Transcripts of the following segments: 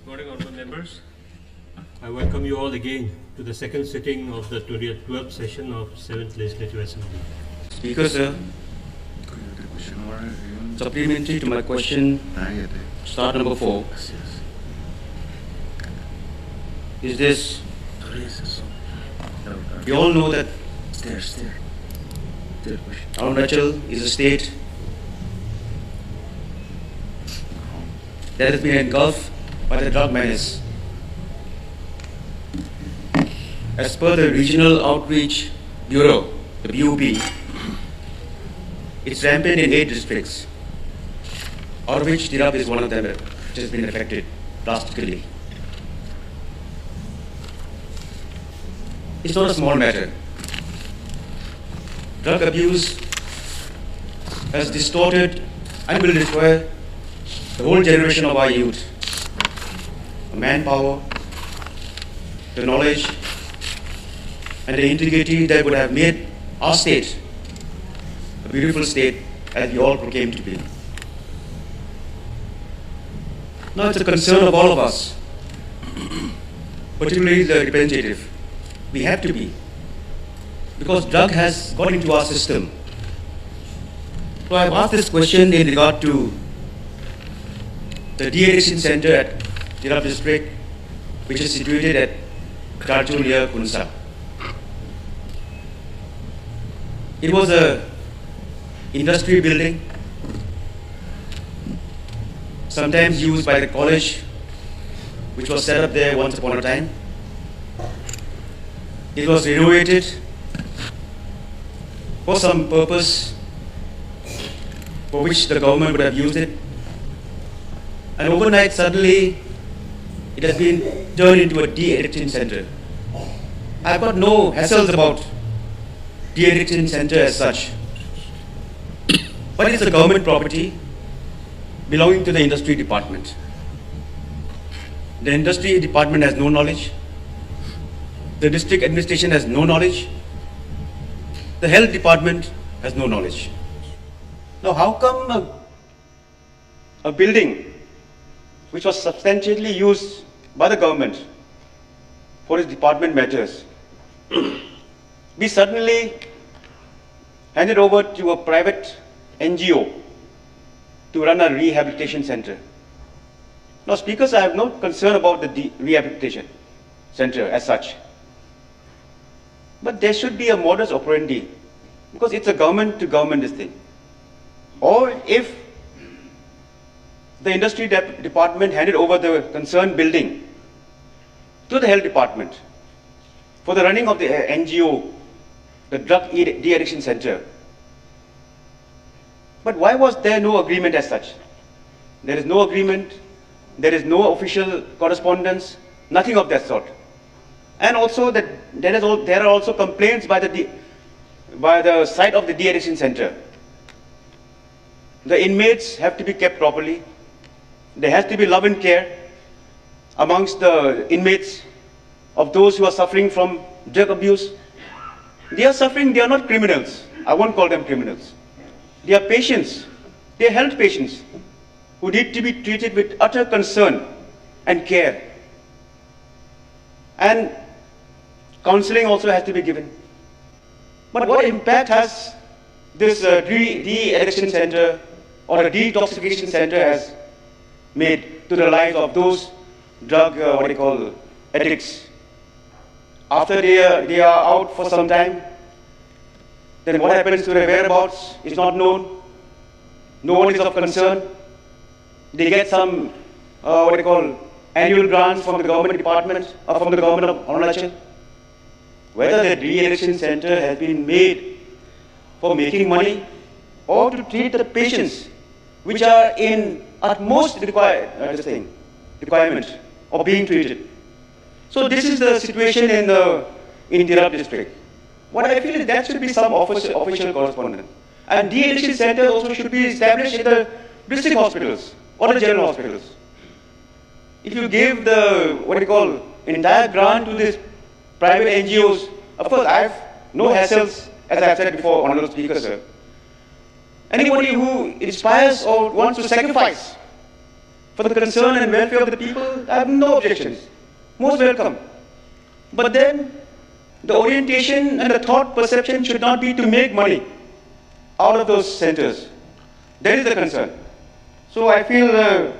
Good morning, honorable members. I welcome you all again to the second sitting of the 12th session of 7th Legislative Assembly. Speaker, sir, supplementary to my question, start number 4, is this: we all know that Arunachal is a state that has been engulfed by the drug menace. As per the Regional Outreach Bureau, the BUB, it's rampant in 8 districts, out of which Tirap is one of them, which has been affected drastically. It's not a small matter. Drug abuse has distorted and will destroy the whole generation of our youth. The manpower, the knowledge, and the integrity that would have made our state a beautiful state as we all proclaim to be. Now it's a concern of all of us, particularly the representative. We have to be, because drug has got into our system. So I've asked this question in regard to the de-addiction center at Tirap district, which is situated at Karchu near Kunsa. It was a industry building, sometimes used by the college, which was set up there once upon a time. It was renovated for some purpose for which the government would have used it. And overnight, suddenly, it has been turned into a de-addiction center. I've got no hassles about de-addiction center as such, but it's a government property belonging to the industry department. The industry department has no knowledge. The district administration has no knowledge. The health department has no knowledge. Now, how come a building which was substantially used by the government for its department matters be suddenly handed over to a private NGO to run a rehabilitation center? Now, speakers, I have no concern about the rehabilitation center as such. But there should be a modus operandi, because it's a government to government this thing. Or if the industry department handed over the concerned building to the health department for the running of the NGO, the drug de-addiction center. But why was there no agreement as such? There is no agreement, there is no official correspondence, nothing of that sort. And also that there are also complaints by the site of the de-addiction center. The inmates have to be kept properly. There has to be love and care amongst the inmates of those who are suffering from drug abuse. They are suffering, they are not criminals. I won't call them criminals. They are patients, they are health patients who need to be treated with utter concern and care. And counseling also has to be given. But what impact has this de-addiction center or a detoxification center has made to the lives of those drug addicts? After they are out for some time, then what happens to their whereabouts is not known. No one is of concern. They get some annual grants from the government department or from the government of Arunachal. Whether the de-addiction center has been made for making money or to treat the patients which are in utmost requirement of being treated. So this is the situation in Tirap district. What I feel is that should be some official correspondence. And de-addiction centers also should be established in the district hospitals or the general hospitals. If you give the entire grant to this private NGOs, of course I have no hassles, as I have said before, Honourable Speaker, sir. Anybody who inspires or wants to sacrifice for the concern and welfare of the people, I have no objections. Most welcome. But then, the orientation and the thought perception should not be to make money out of those centers. That is the concern. So I feel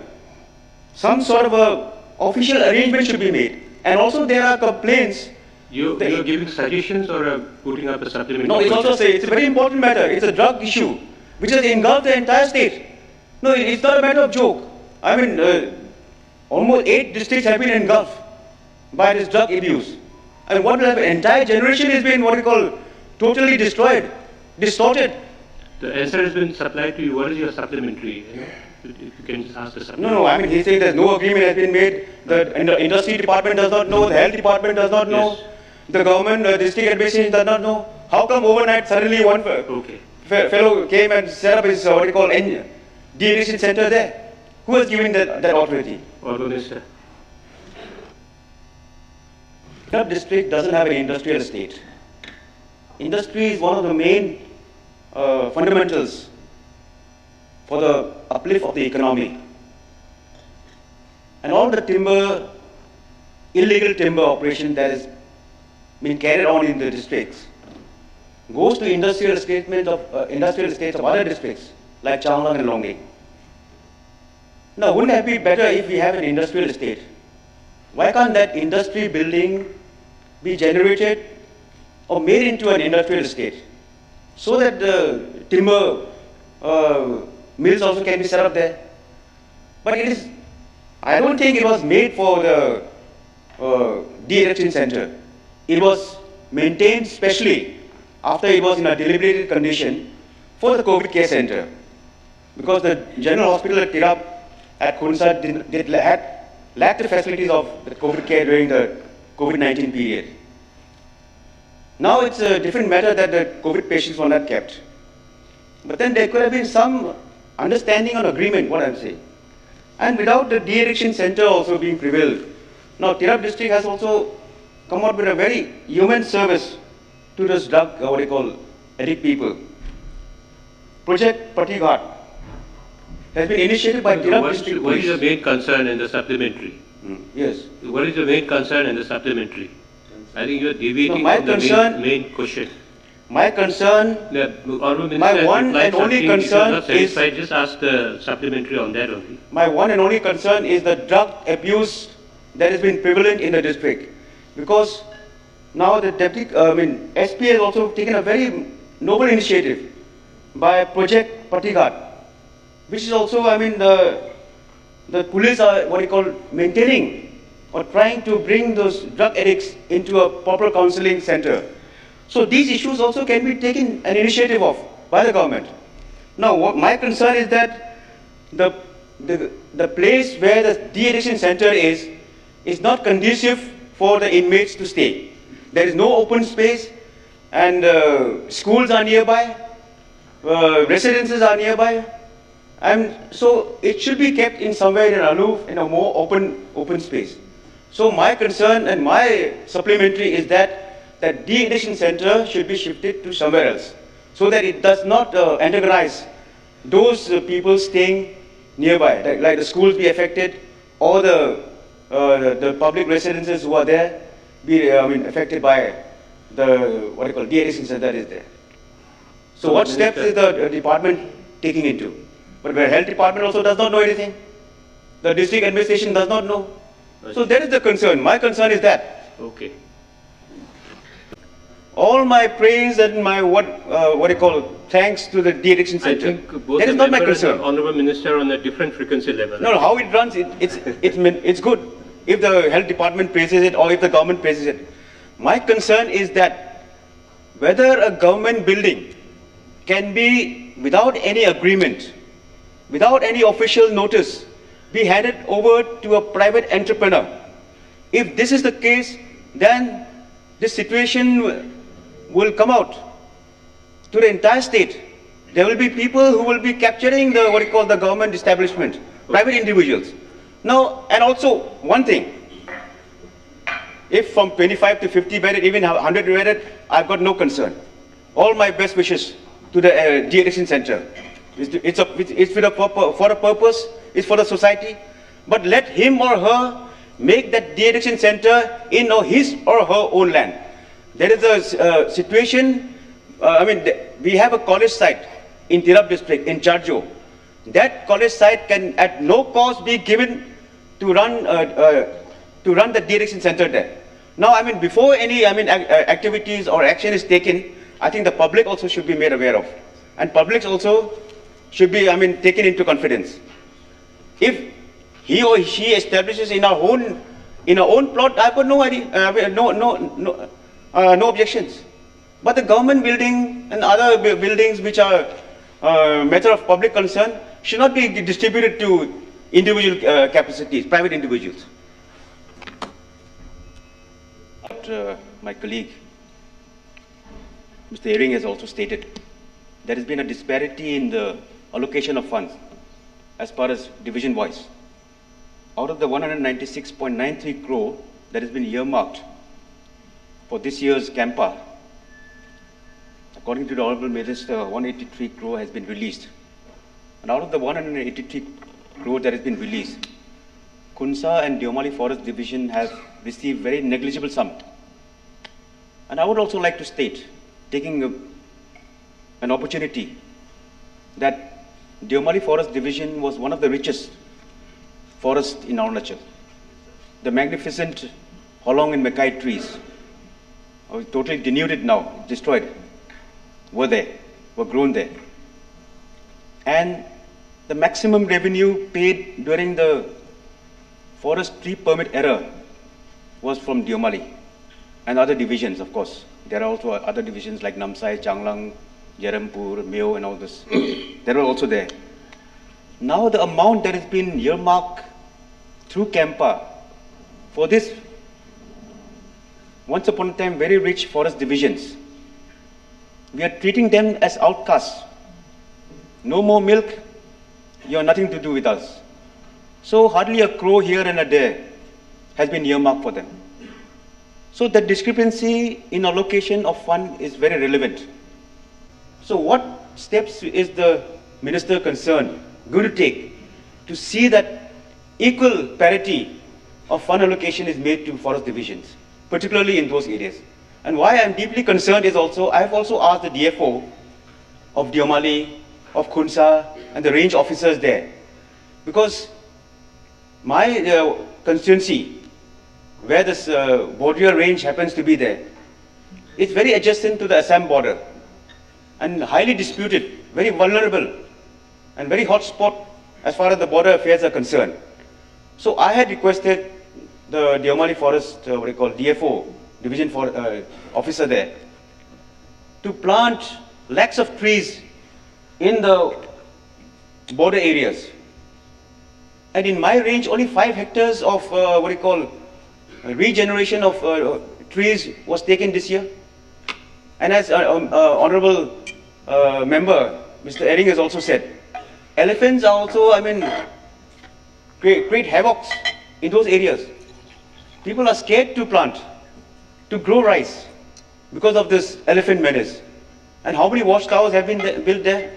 some sort of a official arrangement should be made. And also there are complaints. You're giving suggestions or putting up a supplement? No, it's also say it's a very important matter. It's a drug issue which has engulfed the entire state. No, it's not a matter of joke. I mean, almost 8 districts have been engulfed by this drug abuse. And what will happen? Entire generation has been what we call totally destroyed, distorted. The answer has been supplied to you. What is your supplementary? If you can just ask the supplementary. No, I mean, he's saying that no agreement has been made. The industry department does not know. The health department does not know. Yes. The government, district administration does not know. How come overnight suddenly one fellow came and set up his what you call de-addiction center there? Who has given that authority? Minister. Tirap district doesn't have an industrial estate. Industry is one of the main fundamentals for the uplift of the economy. And all the illegal timber operation that is being carried on in the districts goes to industrial estates of other districts like Wanglin and Lowangdong. Now, wouldn't it be better if we have an industrial estate? Why can't that industry building be generated or made into an industrial estate so that the timber mills also can be set up there? But I don't think it was made for the de-addiction center. It was maintained specially after it was in a deliberated condition for the COVID care center. Because the general hospital at Tirap at Khunsa lacked the facilities of the COVID care during the COVID-19 period. Now it's a different matter that the COVID patients were not kept. But then there could have been some understanding or agreement, what I'm saying. And without the de-addiction center also being prevailed, now Tirap district has also come out with a very human service to this drug, addict people. Project Patighat has been initiated by Tirap district. What is your main concern in the supplementary? Yes. What is your main concern in the supplementary? I think you are deviating my from the main question. My concern, my one and only concern is, just ask the supplementary on that only. My one and only concern is the drug abuse that has been prevalent in the district. Because now the SP has also taken a very noble initiative by Project Patighat, which is also, the police are maintaining or trying to bring those drug addicts into a proper counseling center. So these issues also can be taken an initiative of by the government. Now, what my concern is that the place where the de-addiction center is not conducive for the inmates to stay. There is no open space, and schools are nearby, residences are nearby, and so it should be kept in somewhere in an aloof, in a more open space. So my concern and my supplementary is that de-addiction center should be shifted to somewhere else, so that it does not antagonize those people staying nearby, like the schools be affected, or the public residences who are there be affected by the de-addiction center that is there. So what steps is the department taking into? But the health department also does not know anything. The district administration does not know. So that is the concern. My concern is that. Okay. All my praise and my thanks to the de-addiction center. I think both that is not my concern. And the Honorable Minister on a different frequency level. No, how it runs, it's good if the health department praises it or if the government praises it. My concern is that whether a government building can be, without any agreement, without any official notice, be handed over to a private entrepreneur. If this is the case, then this situation will come out to the entire state. There will be people who will be capturing the government establishment, private individuals. Now, and also one thing, if from 25 to 50 bedded, even 100 bedded, I've got no concern. All my best wishes to the de-addiction center. It's for a purpose, it's for the society. but let him or her make that de-addiction center in or his or her own land. There is a situation, we have a college site in Tirap district, in Charjo. That college site can at no cost be given to run the de-addiction center there. Now, before any activities or action is taken, I think the public also should be made aware of. And public also should be taken into confidence. If he or she establishes in our own plot, I've got no idea, no objections. But the government building and other buildings which are matter of public concern should not be distributed to individual capacities, private individuals. My colleague, Mr. Ehring, has also stated there has been a disparity in the allocation of funds as far as division-wise. Out of the 196.93 crore that has been earmarked for this year's Campa, according to the Honorable Minister, 183 crore has been released. And out of the 183 crore that has been released, Khunsa and Deomali Forest Division have received very negligible sum. And I would also like to state, taking an opportunity, that Deomali Forest Division was one of the richest forests in Arunachal. The magnificent Holong and Mackay trees, totally denuded now, destroyed, were grown there. And the maximum revenue paid during the forest tree permit era was from Deomali and other divisions, of course. There are also other divisions like Namsai, Changlang, Jerampur, Meo, and all this. They were also there. Now the amount that has been earmarked through Campa for this, once upon a time, very rich forest divisions, we are treating them as outcasts. No more milk, you have nothing to do with us. So hardly a crore here and a there has been earmarked for them. So the discrepancy in allocation of fund is very relevant. So what steps is the minister concerned going to take to see that equal parity of fund allocation is made to forest divisions, particularly in those areas? And why I'm deeply concerned is also, I've also asked the DFO of Deomali, of Khunsa, and the range officers there, because my constituency, where this border range happens to be there, it's very adjacent to the Assam border and highly disputed, very vulnerable and very hot spot as far as the border affairs are concerned. So I had requested the Deomali Forest, DFO, Division Officer there, to plant lakhs of trees in the border areas. And in my range, only 5 hectares of regeneration of trees was taken this year. And as Honorable Member, Mr. Ehring, has also said, elephants are also, create havocs in those areas. People are scared to plant, to grow rice because of this elephant menace. And how many watchtowers have been built there?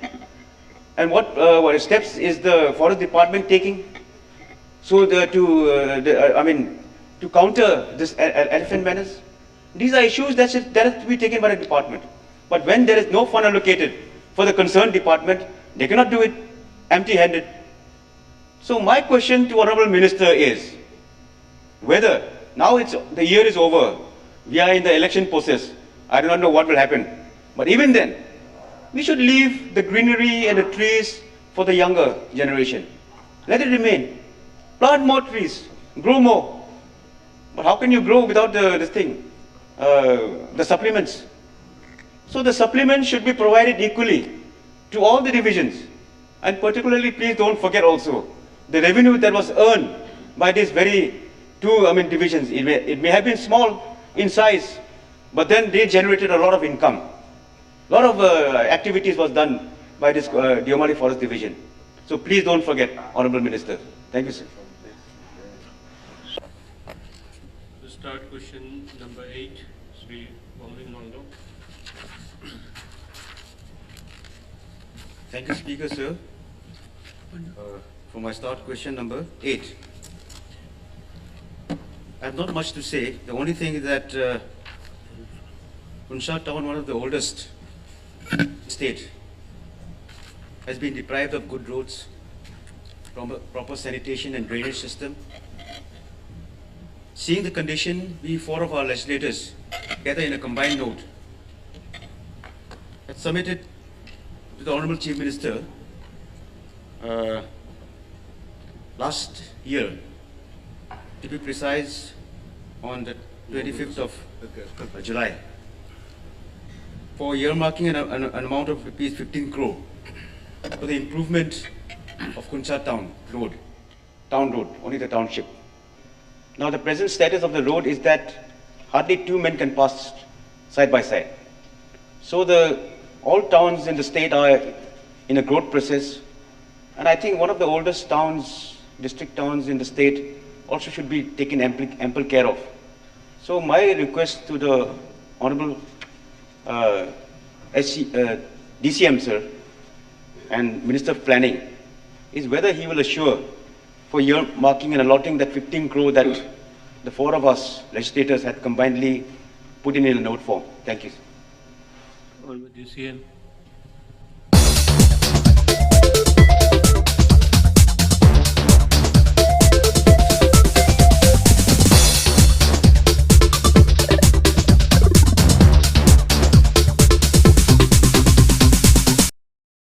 And what steps is the Forest Department taking so to counter this elephant menace? These are issues that have to be taken by the department. But when there is no fund allocated for the concerned department, they cannot do it empty-handed. So my question to Honorable Minister is whether, now the year is over, we are in the election process, I do not know what will happen, but even then, we should leave the greenery and the trees for the younger generation. Let it remain. Plant more trees, grow more. But how can you grow without the supplements? So the supplements should be provided equally to all the divisions. And particularly, please don't forget also the revenue that was earned by these two divisions. It may have been small in size, but then they generated a lot of income. A lot of activities was done by this Deomali Forest Division. So please don't forget, Honorable Minister. Thank you, sir. To start question number 8, Sri Wanglin Lowangdong. Thank you, Speaker, sir. For my start question number 8. I have not much to say. The only thing is that Kunsha town, one of the oldest state, has been deprived of good roads, proper sanitation and drainage system. Seeing the condition, we four of our legislators, together in a combined note, had submitted to the Honorable Chief Minister last year, to be precise, on the 25th of July, for earmarking an amount of rupees 15 crore for the improvement of Kunsha town road, only the township. Now the present status of the road is that hardly two men can pass side by side. So all towns in the state are in a growth process, and I think one of the oldest towns, district towns in the state, also should be taken ample care of. So my request to the Honorable DCM sir and Minister of Planning is whether he will assure for earmarking and allotting that 15 crore that the four of us legislators had combinedly put in a note form. Thank you. Honorable DCM.